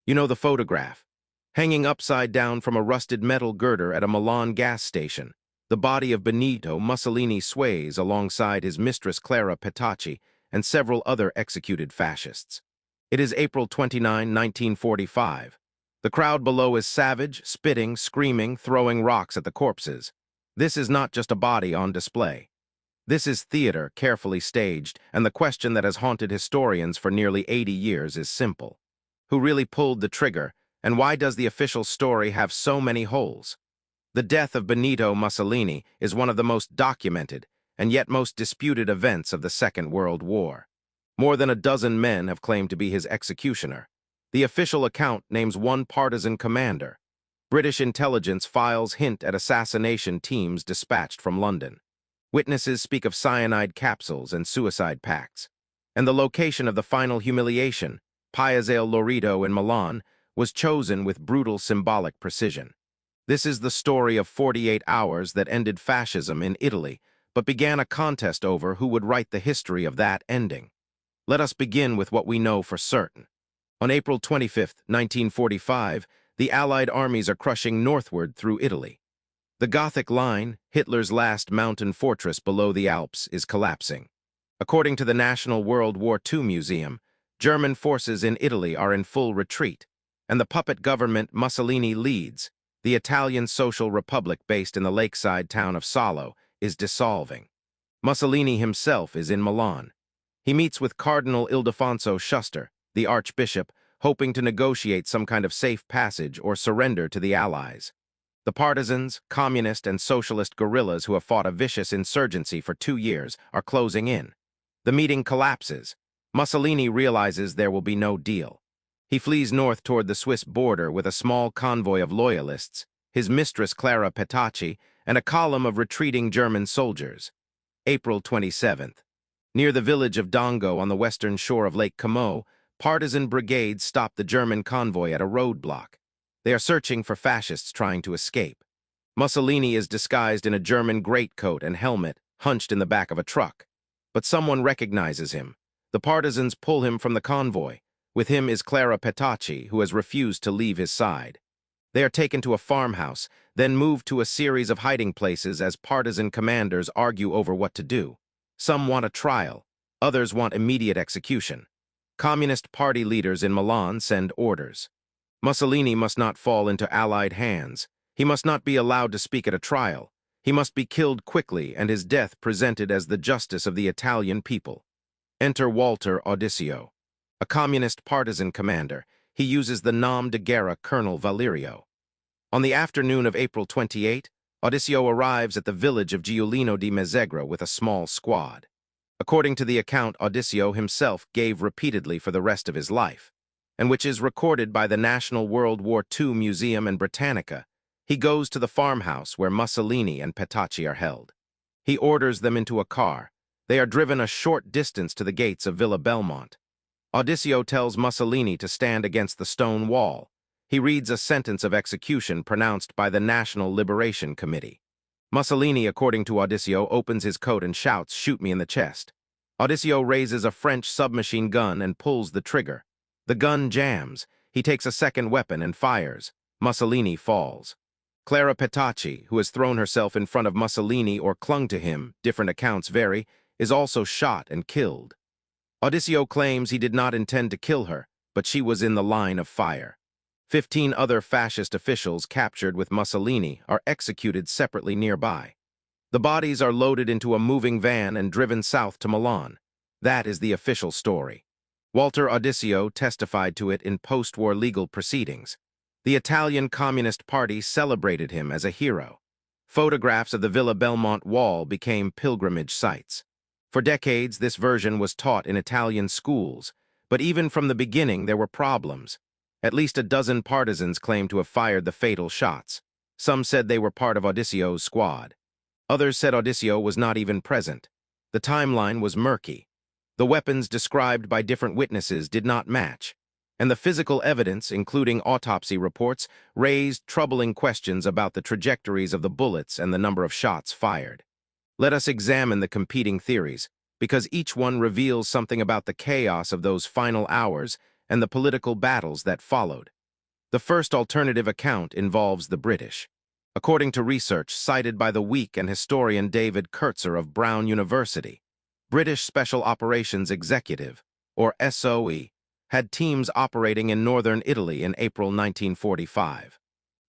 You know the photograph. Hanging upside down from a rusted metal girder at a Milan gas station, the body of Benito Mussolini sways alongside his mistress Clara Petacci and several other executed fascists. It is April 29, 1945. The crowd below is savage, spitting, screaming, throwing rocks at the corpses. This is not just a body on display. This is theater carefully staged, and the question that has haunted historians for nearly 80 years is simple. Who really pulled the trigger, and why does the official story have so many holes? The death of Benito Mussolini is one of the most documented and yet most disputed events of the Second World War. More than a dozen men have claimed to be his executioner. The official account names one partisan commander. British intelligence files hint at assassination teams dispatched from London. Witnesses speak of cyanide capsules and suicide pacts. And the location of the final humiliation, Piazzale Loreto in Milan, was chosen with brutal symbolic precision. This is the story of 48 hours that ended fascism in Italy, but began a contest over who would write the history of that ending. Let us begin with what we know for certain. On April 25, 1945, the Allied armies are crushing northward through Italy. The Gothic Line, Hitler's last mountain fortress below the Alps, is collapsing. According to the National World War II Museum, German forces in Italy are in full retreat, and the puppet government Mussolini leads, the Italian Social Republic based in the lakeside town of Salo, is dissolving. Mussolini himself is in Milan. He meets with Cardinal Ildefonso Schuster, the Archbishop, hoping to negotiate some kind of safe passage or surrender to the Allies. The partisans, communist and socialist guerrillas who have fought a vicious insurgency for 2 years are closing in. The meeting collapses. Mussolini realizes there will be no deal. He flees north toward the Swiss border with a small convoy of loyalists, his mistress Clara Petacci, and a column of retreating German soldiers. April 27th. Near the village of Dongo on the western shore of Lake Como, partisan brigades stop the German convoy at a roadblock. They are searching for fascists trying to escape. Mussolini is disguised in a German greatcoat and helmet, hunched in the back of a truck. But someone recognizes him. The partisans pull him from the convoy. With him is Clara Petacci, who has refused to leave his side. They are taken to a farmhouse, then moved to a series of hiding places as partisan commanders argue over what to do. Some want a trial, others want immediate execution. Communist Party leaders in Milan send orders. Mussolini must not fall into Allied hands. He must not be allowed to speak at a trial. He must be killed quickly and his death presented as the justice of the Italian people. Enter Walter Audisio. A communist partisan commander, he uses the nom de guerre Colonel Valerio. On the afternoon of April 28, Audisio arrives at the village of Giulino di Mezzegra with a small squad. According to the account Audisio himself gave repeatedly for the rest of his life, and which is recorded by the National World War II Museum and Britannica, he goes to the farmhouse where Mussolini and Petacci are held. He orders them into a car. They are driven a short distance to the gates of Villa Belmont. Audisio tells Mussolini to stand against the stone wall. He reads a sentence of execution pronounced by the National Liberation Committee. Mussolini, according to Audisio, opens his coat and shouts, "Shoot me in the chest." Audisio raises a French submachine gun and pulls the trigger. The gun jams. He takes a second weapon and fires. Mussolini falls. Clara Petacci, who has thrown herself in front of Mussolini or clung to him, different accounts vary, is also shot and killed. Audisio claims he did not intend to kill her, but she was in the line of fire. 15 other fascist officials captured with Mussolini are executed separately nearby. The bodies are loaded into a moving van and driven south to Milan. That is the official story. Walter Audisio testified to it in post-war legal proceedings. The Italian Communist Party celebrated him as a hero. Photographs of the Villa Belmont wall became pilgrimage sites. For decades, this version was taught in Italian schools, but even from the beginning there were problems. At least a dozen partisans claimed to have fired the fatal shots. Some said they were part of Audisio's squad. Others said Audisio was not even present. The timeline was murky. The weapons described by different witnesses did not match, and the physical evidence, including autopsy reports, raised troubling questions about the trajectories of the bullets and the number of shots fired. Let us examine the competing theories, because each one reveals something about the chaos of those final hours and the political battles that followed. The first alternative account involves the British. According to research cited by the Week and historian David Kurtzer of Brown University, British Special Operations Executive, or SOE, had teams operating in northern Italy in April 1945.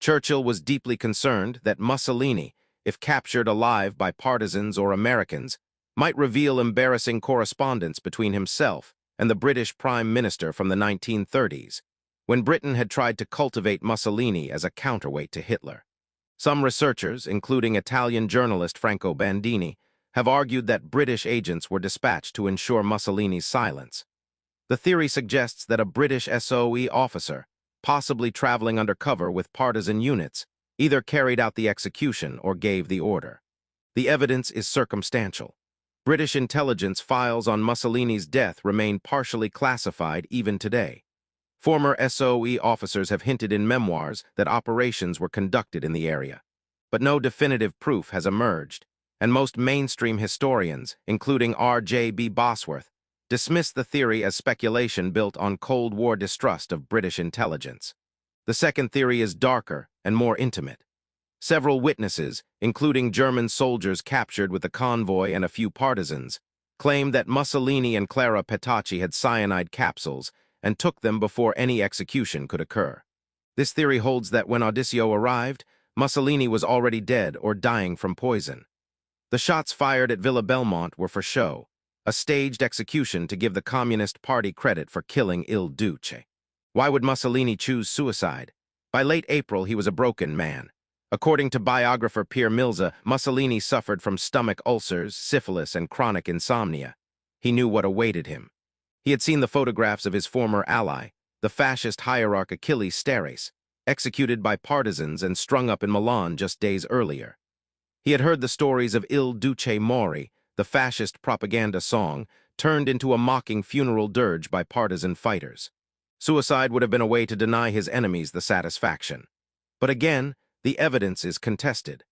Churchill was deeply concerned that Mussolini, if captured alive by partisans or Americans, might reveal embarrassing correspondence between himself and the British Prime Minister from the 1930s, when Britain had tried to cultivate Mussolini as a counterweight to Hitler. Some researchers, including Italian journalist Franco Bandini, have argued that British agents were dispatched to ensure Mussolini's silence. The theory suggests that a British SOE officer, possibly traveling undercover with partisan units, either carried out the execution or gave the order. The evidence is circumstantial. British intelligence files on Mussolini's death remain partially classified even today. Former SOE officers have hinted in memoirs that operations were conducted in the area. But no definitive proof has emerged, and most mainstream historians, including R.J.B. Bosworth, dismiss the theory as speculation built on Cold War distrust of British intelligence. The second theory is darker and more intimate. Several witnesses, including German soldiers captured with the convoy and a few partisans, claim that Mussolini and Clara Petacci had cyanide capsules and took them before any execution could occur. This theory holds that when Odissio arrived, Mussolini was already dead or dying from poison. The shots fired at Villa Belmont were for show, a staged execution to give the Communist Party credit for killing Il Duce. Why would Mussolini choose suicide? By late April, he was a broken man. According to biographer Pierre Milza, Mussolini suffered from stomach ulcers, syphilis, and chronic insomnia. He knew what awaited him. He had seen the photographs of his former ally, the fascist hierarch Achilles Steres, executed by partisans and strung up in Milan just days earlier. He had heard the stories of Il Duce Mori, the fascist propaganda song, turned into a mocking funeral dirge by partisan fighters. Suicide would have been a way to deny his enemies the satisfaction. But again, the evidence is contested.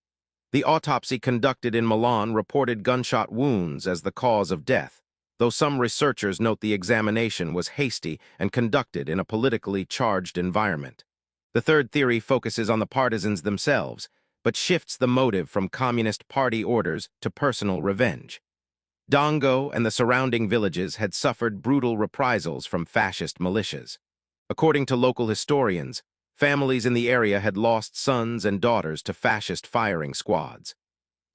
The autopsy conducted in Milan reported gunshot wounds as the cause of death, though some researchers note the examination was hasty and conducted in a politically charged environment. The third theory focuses on the partisans themselves, but shifts the motive from Communist Party orders to personal revenge. Dongo and the surrounding villages had suffered brutal reprisals from fascist militias. According to local historians, families in the area had lost sons and daughters to fascist firing squads.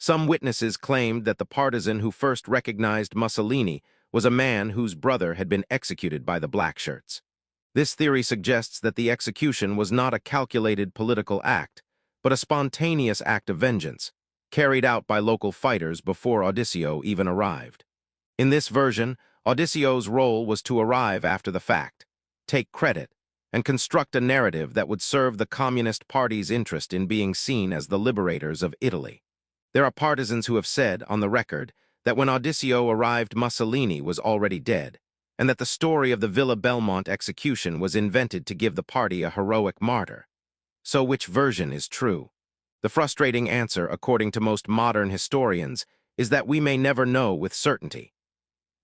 Some witnesses claimed that the partisan who first recognized Mussolini was a man whose brother had been executed by the Blackshirts. This theory suggests that the execution was not a calculated political act, but a spontaneous act of vengeance, carried out by local fighters before Odissio even arrived. In this version, Odissio's role was to arrive after the fact, take credit, and construct a narrative that would serve the Communist Party's interest in being seen as the liberators of Italy. There are partisans who have said, on the record, that when Odissio arrived, Mussolini was already dead, and that the story of the Villa Belmont execution was invented to give the party a heroic martyr. So which version is true? The frustrating answer, according to most modern historians, is that we may never know with certainty.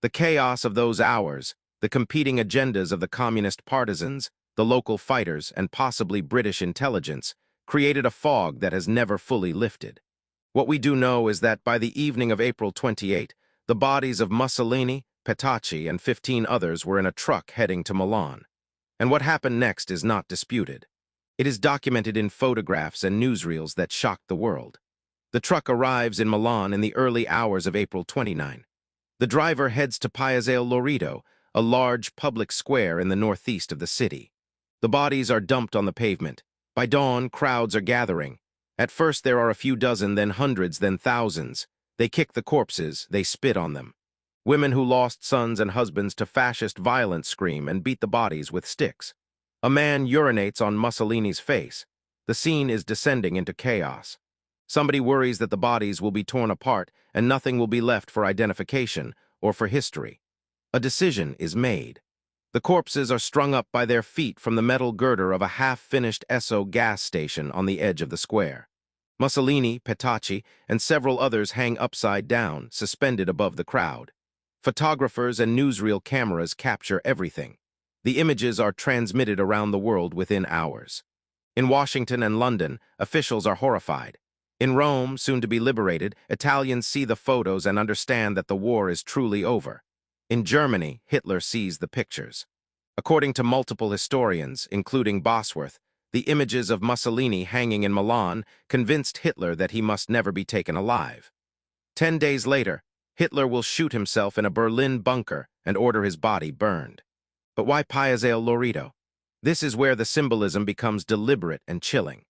The chaos of those hours, the competing agendas of the communist partisans, the local fighters, and possibly British intelligence, created a fog that has never fully lifted. What we do know is that by the evening of April 28, the bodies of Mussolini, Petacci, and 15 others were in a truck heading to Milan. And what happened next is not disputed. It is documented in photographs and newsreels that shocked the world. The truck arrives in Milan in the early hours of April 29. The driver heads to Piazzale Loreto, a large public square in the northeast of the city. The bodies are dumped on the pavement. By dawn, crowds are gathering. At first there are a few dozen, then hundreds, then thousands. They kick the corpses, they spit on them. Women who lost sons and husbands to fascist violence scream and beat the bodies with sticks. A man urinates on Mussolini's face. The scene is descending into chaos. Somebody worries that the bodies will be torn apart and nothing will be left for identification or for history. A decision is made. The corpses are strung up by their feet from the metal girder of a half-finished Esso gas station on the edge of the square. Mussolini, Petacci, and several others hang upside down, suspended above the crowd. Photographers and newsreel cameras capture everything. The images are transmitted around the world within hours. In Washington and London, officials are horrified. In Rome, soon to be liberated, Italians see the photos and understand that the war is truly over. In Germany, Hitler sees the pictures. According to multiple historians, including Bosworth, the images of Mussolini hanging in Milan convinced Hitler that he must never be taken alive. 10 days later, Hitler will shoot himself in a Berlin bunker and order his body burned. But why Piazzale Loreto? This is where the symbolism becomes deliberate and chilling.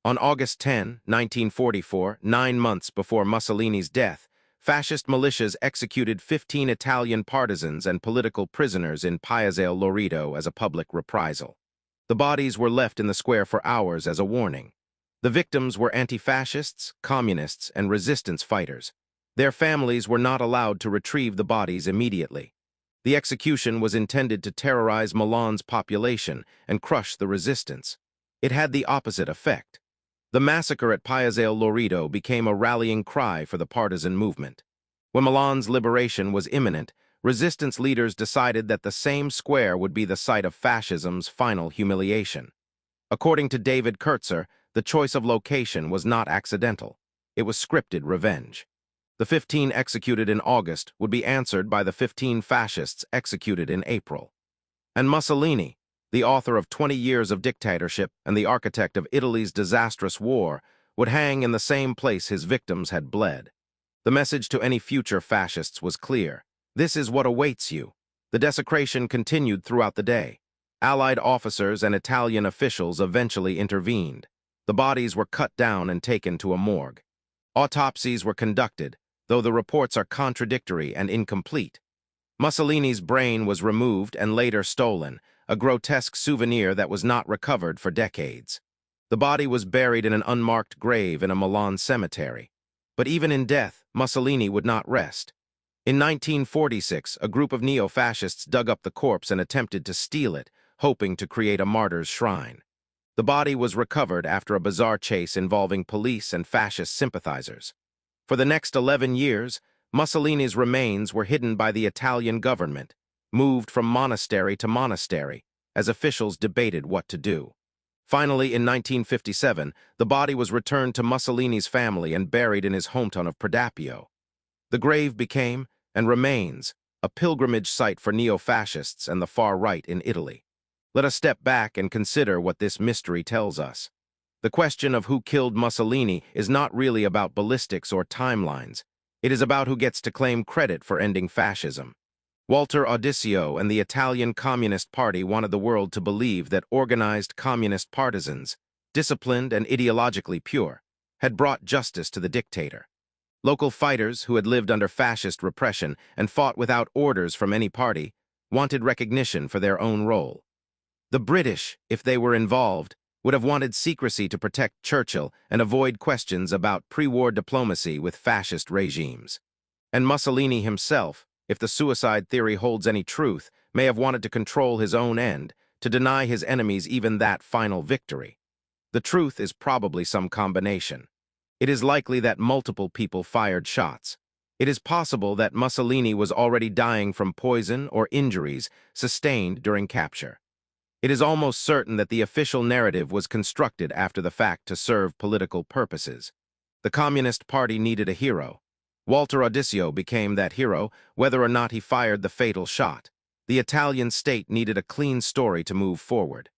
On August 10, 1944, 9 months before Mussolini's death, fascist militias executed 15 Italian partisans and political prisoners in Piazzale Loreto as a public reprisal. The bodies were left in the square for hours as a warning. The victims were anti-fascists, communists, and resistance fighters. Their families were not allowed to retrieve the bodies immediately. The execution was intended to terrorize Milan's population and crush the resistance. It had the opposite effect. The massacre at Piazzale Loreto became a rallying cry for the partisan movement. When Milan's liberation was imminent, resistance leaders decided that the same square would be the site of fascism's final humiliation. According to David Kurtzer, the choice of location was not accidental. It was scripted revenge. The 15 executed in August would be answered by the 15 fascists executed in April. And Mussolini, the author of 20 Years of Dictatorship and the architect of Italy's disastrous war, would hang in the same place his victims had bled. The message to any future fascists was clear. This is what awaits you. The desecration continued throughout the day. Allied officers and Italian officials eventually intervened. The bodies were cut down and taken to a morgue. Autopsies were conducted, though the reports are contradictory and incomplete. Mussolini's brain was removed and later stolen, a grotesque souvenir that was not recovered for decades. The body was buried in an unmarked grave in a Milan cemetery. But even in death, Mussolini would not rest. In 1946, a group of neo-fascists dug up the corpse and attempted to steal it, hoping to create a martyr's shrine. The body was recovered after a bizarre chase involving police and fascist sympathizers. For the next 11 years, Mussolini's remains were hidden by the Italian government, moved from monastery to monastery, as officials debated what to do. Finally, in 1957, the body was returned to Mussolini's family and buried in his hometown of Predappio. The grave became, and remains, a pilgrimage site for neo-fascists and the far right in Italy. Let us step back and consider what this mystery tells us. The question of who killed Mussolini is not really about ballistics or timelines. It is about who gets to claim credit for ending fascism. Walter Odisio and the Italian Communist Party wanted the world to believe that organized communist partisans, disciplined and ideologically pure, had brought justice to the dictator. Local fighters who had lived under fascist repression and fought without orders from any party wanted recognition for their own role. The British, if they were involved, would have wanted secrecy to protect Churchill and avoid questions about pre-war diplomacy with fascist regimes. And Mussolini himself, if the suicide theory holds any truth, may have wanted to control his own end, to deny his enemies even that final victory. The truth is probably some combination. It is likely that multiple people fired shots. It is possible that Mussolini was already dying from poison or injuries sustained during capture. It is almost certain that the official narrative was constructed after the fact to serve political purposes. The Communist Party needed a hero. Walter Odisio became that hero, whether or not he fired the fatal shot. The Italian state needed a clean story to move forward.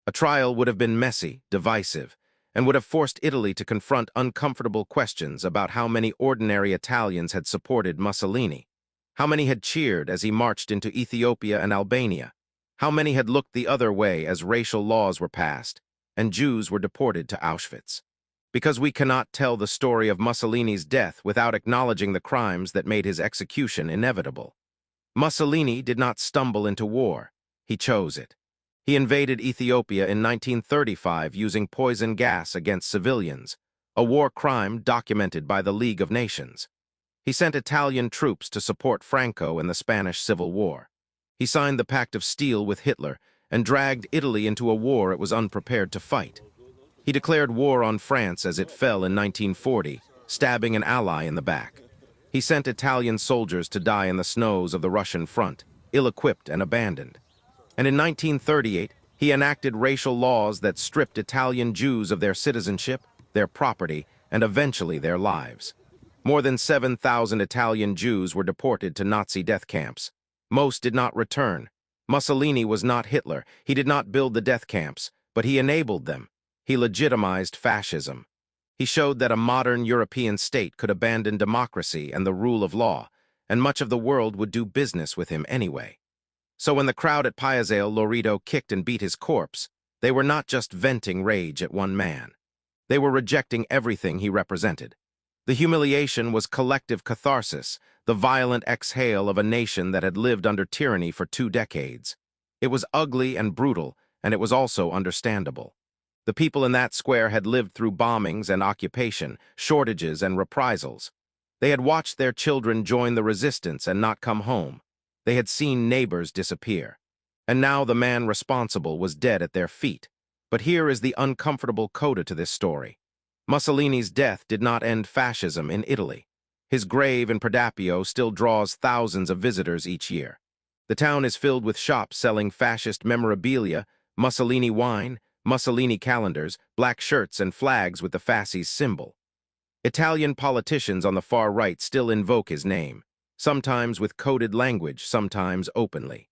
A trial would have been messy, divisive, and would have forced Italy to confront uncomfortable questions about how many ordinary Italians had supported Mussolini, how many had cheered as he marched into Ethiopia and Albania, how many had looked the other way as racial laws were passed, and Jews were deported to Auschwitz. Because we cannot tell the story of Mussolini's death without acknowledging the crimes that made his execution inevitable. Mussolini did not stumble into war. He chose it. He invaded Ethiopia in 1935 using poison gas against civilians, a war crime documented by the League of Nations. He sent Italian troops to support Franco in the Spanish Civil War. He signed the Pact of Steel with Hitler and dragged Italy into a war it was unprepared to fight. He declared war on France as it fell in 1940, stabbing an ally in the back. He sent Italian soldiers to die in the snows of the Russian front, ill-equipped and abandoned. And in 1938, he enacted racial laws that stripped Italian Jews of their citizenship, their property, and eventually their lives. More than 7,000 Italian Jews were deported to Nazi death camps. Most did not return. Mussolini was not Hitler. He did not build the death camps, but he enabled them. He legitimized fascism. He showed that a modern European state could abandon democracy and the rule of law, and much of the world would do business with him anyway. So when the crowd at Piazzale Loreto kicked and beat his corpse, they were not just venting rage at one man. They were rejecting everything he represented. The humiliation was collective catharsis, the violent exhale of a nation that had lived under tyranny for 2 decades. It was ugly and brutal, and it was also understandable. The people in that square had lived through bombings and occupation, shortages and reprisals. They had watched their children join the resistance and not come home. They had seen neighbors disappear. And now the man responsible was dead at their feet. But here is the uncomfortable coda to this story. Mussolini's death did not end fascism in Italy. His grave in Predapio still draws thousands of visitors each year. The town is filled with shops selling fascist memorabilia, Mussolini wine, Mussolini calendars, black shirts, and flags with the fascist symbol. Italian politicians on the far right still invoke his name, sometimes with coded language, sometimes openly.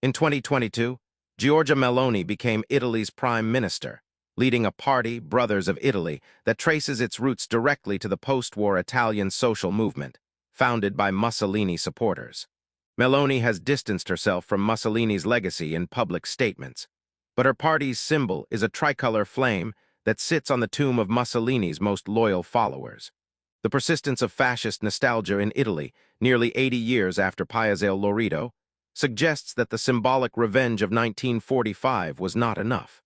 In 2022, Giorgia Meloni became Italy's prime minister, leading a party, Brothers of Italy, that traces its roots directly to the post-war Italian social movement, founded by Mussolini supporters. Meloni has distanced herself from Mussolini's legacy in public statements, but her party's symbol is a tricolor flame that sits on the tomb of Mussolini's most loyal followers. The persistence of fascist nostalgia in Italy, nearly 80 years after Piazzale Loreto, suggests that the symbolic revenge of 1945 was not enough.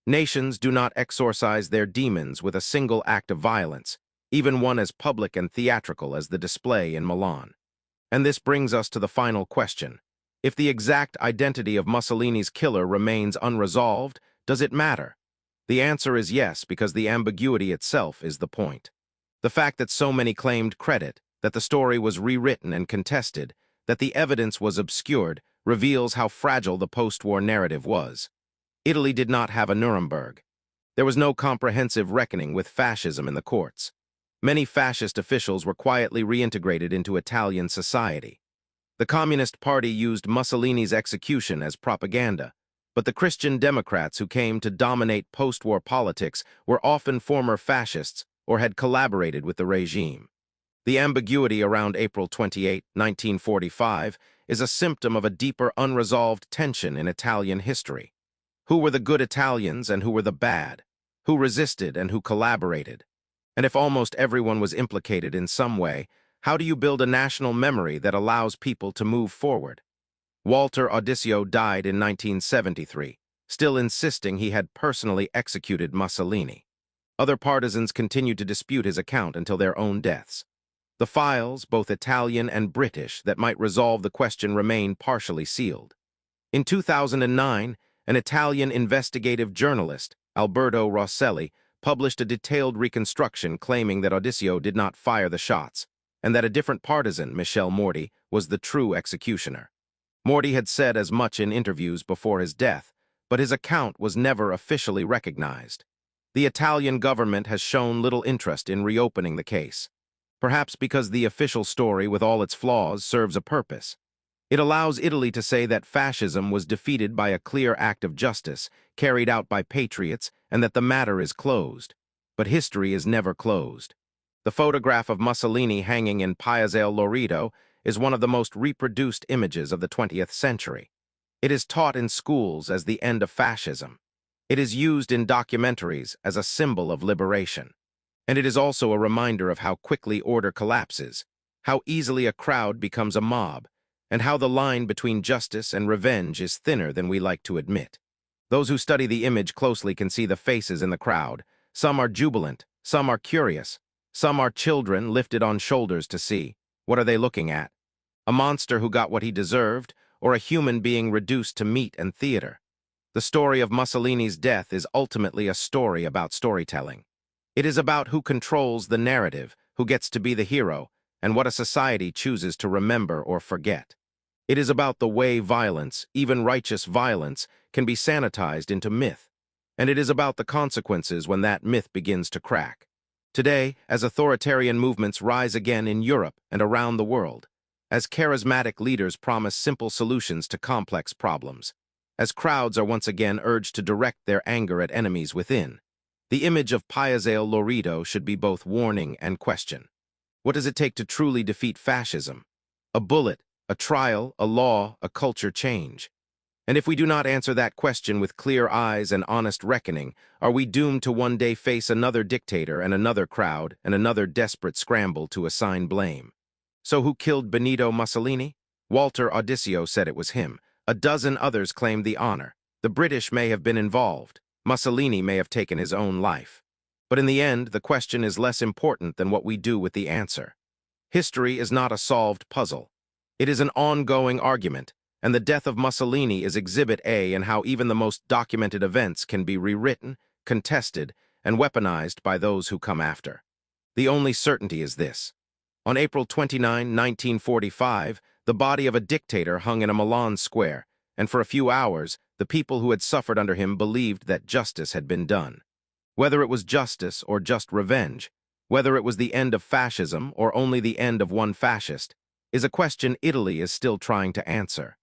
Nations do not exorcise their demons with a single act of violence, even one as public and theatrical as the display in Milan. And this brings us to the final question. If the exact identity of Mussolini's killer remains unresolved, does it matter? The answer is yes, because the ambiguity itself is the point. The fact that so many claimed credit, that the story was rewritten and contested, that the evidence was obscured, reveals how fragile the post-war narrative was. Italy did not have a Nuremberg. There was no comprehensive reckoning with fascism in the courts. Many fascist officials were quietly reintegrated into Italian society. The Communist Party used Mussolini's execution as propaganda, but the Christian Democrats who came to dominate post-war politics were often former fascists or had collaborated with the regime. The ambiguity around April 28, 1945, is a symptom of a deeper unresolved tension in Italian history. Who were the good Italians and who were the bad? Who resisted and who collaborated? And if almost everyone was implicated in some way, how do you build a national memory that allows people to move forward? Walter Audisio died in 1973, still insisting he had personally executed Mussolini. Other partisans continued to dispute his account until their own deaths. The files, both Italian and British, that might resolve the question remain partially sealed. In 2009, an Italian investigative journalist, Alberto Rosselli, published a detailed reconstruction claiming that Audisio did not fire the shots, and that a different partisan, Michel Morti, was the true executioner. Morti had said as much in interviews before his death, but his account was never officially recognized. The Italian government has shown little interest in reopening the case, perhaps because the official story, with all its flaws, serves a purpose. It allows Italy to say that fascism was defeated by a clear act of justice, carried out by patriots, and that the matter is closed. But history is never closed. The photograph of Mussolini hanging in Piazzale Loreto is one of the most reproduced images of the 20th century. It is taught in schools as the end of fascism. It is used in documentaries as a symbol of liberation. And it is also a reminder of how quickly order collapses, how easily a crowd becomes a mob, and how the line between justice and revenge is thinner than we like to admit. Those who study the image closely can see the faces in the crowd. Some are jubilant, some are curious, some are children lifted on shoulders to see. What are they looking at? A monster who got what he deserved, or a human being reduced to meat and theater? The story of Mussolini's death is ultimately a story about storytelling. It is about who controls the narrative, who gets to be the hero, and what a society chooses to remember or forget. It is about the way violence, even righteous violence, can be sanitized into myth. And it is about the consequences when that myth begins to crack. Today, as authoritarian movements rise again in Europe and around the world, as charismatic leaders promise simple solutions to complex problems, as crowds are once again urged to direct their anger at enemies within, the image of Piazzale Loreto should be both warning and question. What does it take to truly defeat fascism? A bullet, a trial, a law, a culture change. And if we do not answer that question with clear eyes and honest reckoning, are we doomed to one day face another dictator and another crowd and another desperate scramble to assign blame? So who killed Benito Mussolini? Walter Odisio said it was him. A dozen others claimed the honor. The British may have been involved. Mussolini may have taken his own life. But in the end, the question is less important than what we do with the answer. History is not a solved puzzle. It is an ongoing argument, and the death of Mussolini is Exhibit A in how even the most documented events can be rewritten, contested, and weaponized by those who come after. The only certainty is this. On April 29, 1945, the body of a dictator hung in a Milan square, and for a few hours, the people who had suffered under him believed that justice had been done. Whether it was justice or just revenge, whether it was the end of fascism or only the end of one fascist, is a question Italy is still trying to answer.